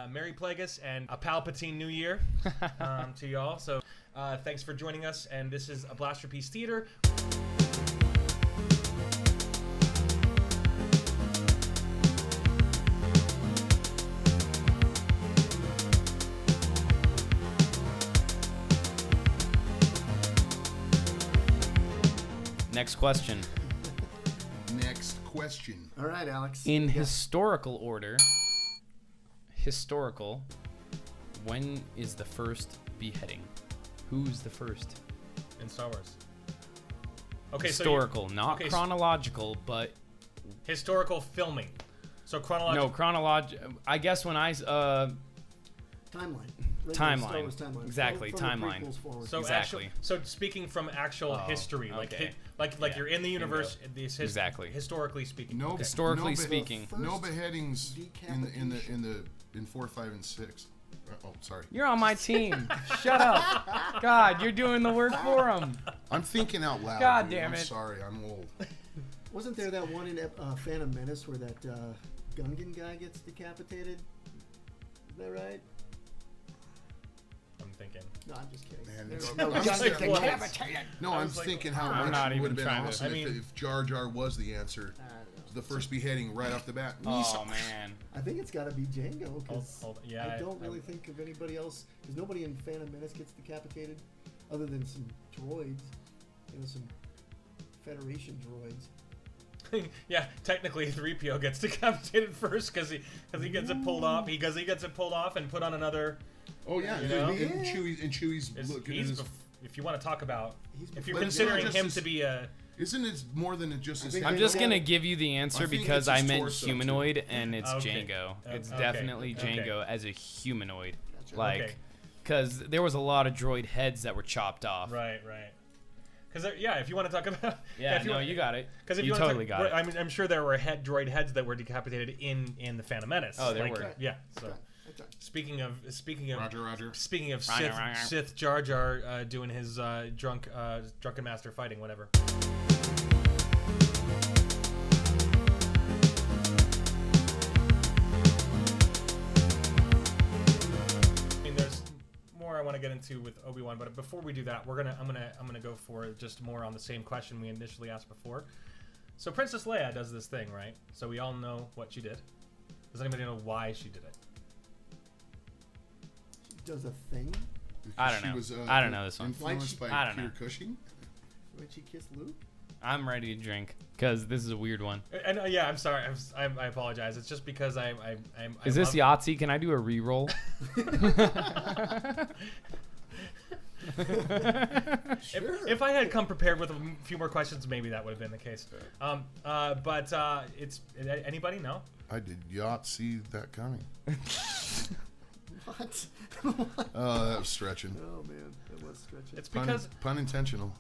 Merry Plagueis and a Palpatine New Year to y'all. So thanks for joining us, and this is a Blaster Piece Theater. Next question. Next question. All right, Alex. In historical order, when is the first beheading? Who's the first? In Star Wars. Okay, historical, not chronological, but historical filming. So chronological. No, chronological. I guess when I timeline. Timeline. Exactly, timeline. So exactly. So speaking from actual history, like you're in the universe. Exactly. Historically speaking. Historically speaking. No beheadings in 4, 5, and 6. Oh, sorry. You're on my team. Shut up. God, you're doing the work for him. I'm thinking out loud. God damn it. I'm sorry, I'm old. Wasn't there that one in Phantom Menace where that Gungan guy gets decapitated? Is that right? I'm thinking. No, I'm just kidding. I'm thinking how much it would have been awesome if Jar Jar was the answer. The first beheading right off the bat. Oh man! I think it's got to be Jango because yeah, I don't really think of anybody else. Because nobody in Phantom Menace gets decapitated, other than some droids, some Federation droids. Yeah, technically 3PO gets decapitated first because he gets it pulled off. He gets it pulled off and put on another. Oh yeah, and Chewie's if you want to talk about, if you're considering him to be a. Isn't it more than just his head? I'm just going to give you the answer because I meant humanoid, and it's Jango. It's definitely Jango as a humanoid. Like, because there was a lot of droid heads that were chopped off. Right. Because, if you want to talk about... you got it. Because you totally got it. I'm sure there were droid heads that were decapitated in the Phantom Menace. Oh, there were. Yeah, so... Speaking of Roger. Speaking of Sith Jar Jar doing his drunken master fighting, whatever. I mean, there's more I want to get into with Obi-Wan, but before we do that, I'm gonna go for just more on the same question we initially asked before. So Princess Leia does this thing, right? So we all know what she did. Does anybody know why she did it? Does a thing? I don't know. I don't know this one. Influenced by Peter Cushing? When she kissed Luke? I'm ready to drink because this is a weird one. And I'm sorry. I apologize. It's just because I'm. Is this Yahtzee? Can I do a re-roll? Sure. If I had come prepared with a few more questions, maybe that would have been the case. But it's anybody? No. I did not see that coming. What? Oh, that was stretching. Oh man, that was stretching. It's because pun intentional.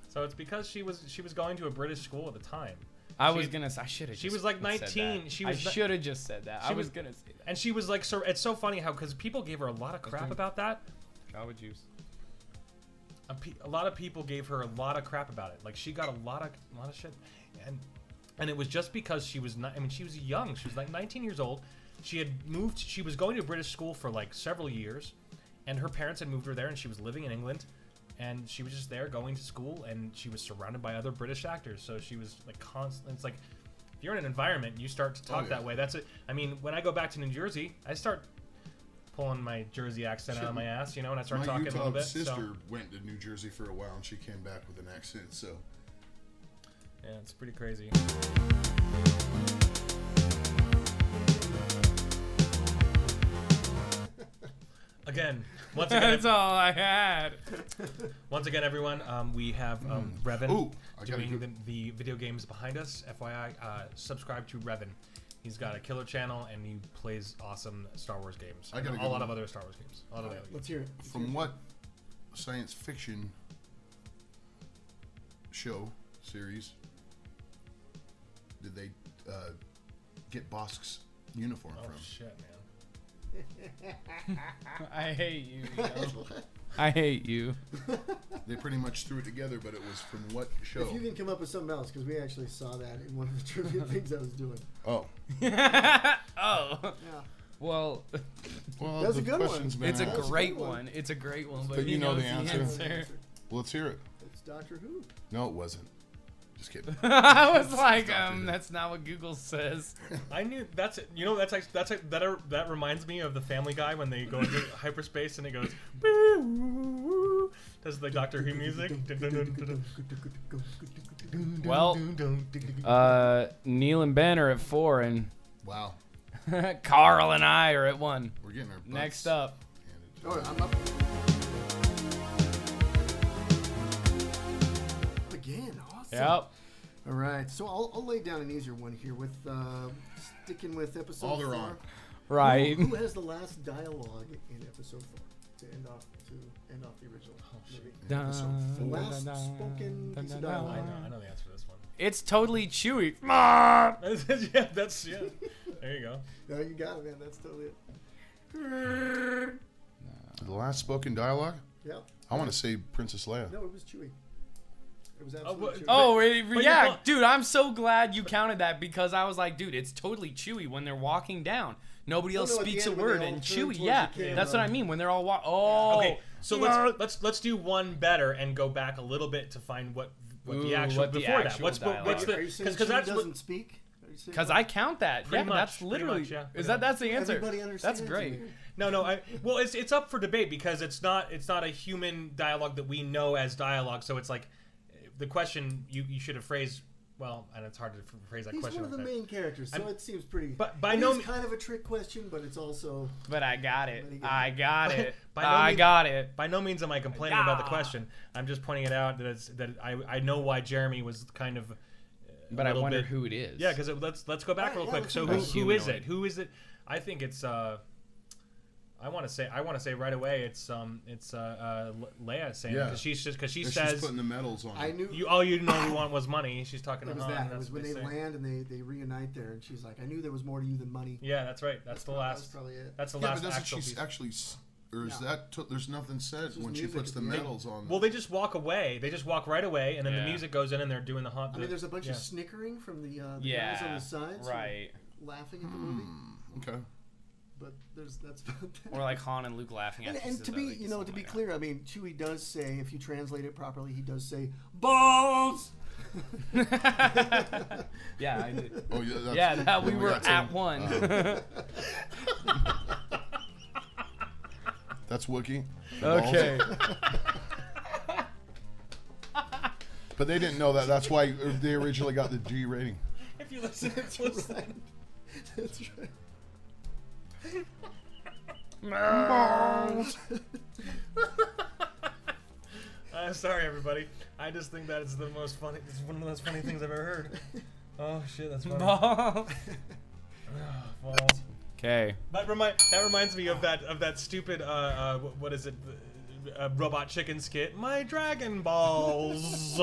So it's because she was going to a British school at the time. I was gonna say I should have. She was like 19. I should have just said that. I was gonna say that. And she was like, so it's so funny how because people gave her a lot of crap about that. Java juice. A lot of people gave her a lot of crap about it. Like she got a lot of shit, and it was just because she was not. I mean, she was young. She was like 19 years old. She had moved. She was going to a British school for like several years, and her parents had moved her there, and she was living in England, and she was just there going to school, and she was surrounded by other British actors. So she was like constant. It's like if you're in an environment, you start to talk that way. That's it. I mean, when I go back to New Jersey, I start pulling my Jersey accent out of my ass, and I start talking a little bit. My sister went to New Jersey for a while, and she came back with an accent. So yeah, it's pretty crazy. Again, once again, that's all I had. Once again, everyone, we have Revan doing the video games behind us. FYI, subscribe to Revan. He's got a killer channel and he plays awesome Star Wars games. A lot of other Star Wars games. Let's hear it. From what science fiction show series did they get Bosk's uniform from? Oh shit, man. I hate you. I hate you. They pretty much threw it together, but it was from what show? If you can come up with something else, because we actually saw that in one of the trivia things I was doing. Oh. Oh. Yeah. Well, that's a good one. It's a great one. It's a great one. But you know the answer. Well, let's hear it. It's Doctor Who. No, it wasn't. Just kidding. I was like, that's not what Google says. I knew that's it. You know, that reminds me of the Family Guy when they go into hyperspace and it goes. Does the Doctor Who music? Well, Neil and Ben are at 4, and wow, Carl and I are at 1. We're getting our butts next up. Oh, I'm up. Again, awesome. Yep. All right, so I'll lay down an easier one here with sticking with episode 4. All they're on. Right. Who has the last dialogue in episode 4 to end off the original movie? The last spoken piece of dialogue. I know the answer to this one. It's totally Chewy. Yeah, that's yeah. There you go. No, you got it, man. That's totally it. The last spoken dialogue? Yeah. I want to say Princess Leia. No, it was Chewie. It was absolutely Chewie. Oh, yeah, dude, I'm so glad you counted that because I was like, dude, it's totally Chewy when they're walking down. Nobody else speaks a word, and Chewie, that's what I mean when they're all okay, so let's do one better and go back a little bit to find what the actual before that. What's the because that doesn't speak. Because I count that. Yeah, that's literally. That's the answer? Everybody understands. That's great. No. Well, it's up for debate because it's not a human dialogue that we know as dialogue. So it's like the question you should have phrased. Well, and it's hard to phrase that question. He's one of the main characters, so it seems pretty. But by no means, kind of a trick question, but it's also. But I got it. I got it. By no means am I complaining about the question. I'm just pointing it out that I know why Jeremy was kind of. But I wonder who it is. Yeah, because let's go back real quick. So who is it? Who is it? I think it's. I want to say right away. It's Leia saying because she says she's putting the medals on. I knew all you know we want was money. She's talking to Han. It was when they land and they reunite there, and she's like, "I knew there was more to you than money." Yeah, that's right. That's the last. That's probably it. That's the last. But actual she actually, or is that? There's nothing said when she puts the medals on. Well, they just walk away. They just walk right away, and then the music goes in, and they're doing the haunt. I mean, there's a bunch of snickering from the guys on the sides, right? Laughing at the movie. Okay. But that's about that. Or like Han and Luke laughing at. And to be clear, I mean, Chewie does say, if you translate it properly, he does say balls. Yeah, I did. Oh yeah, we were at 1. That's Wookiee. Okay. But they didn't know that. That's why they originally got the G rating. If you listen closely. Right. That's right. I'm sorry, everybody. I just think that it's the most funny. It's one of the most funny things I've ever heard. Oh shit, that's funny. Balls. Okay. That reminds me of that stupid what is it? Robot chicken skit. My Dragon Balls.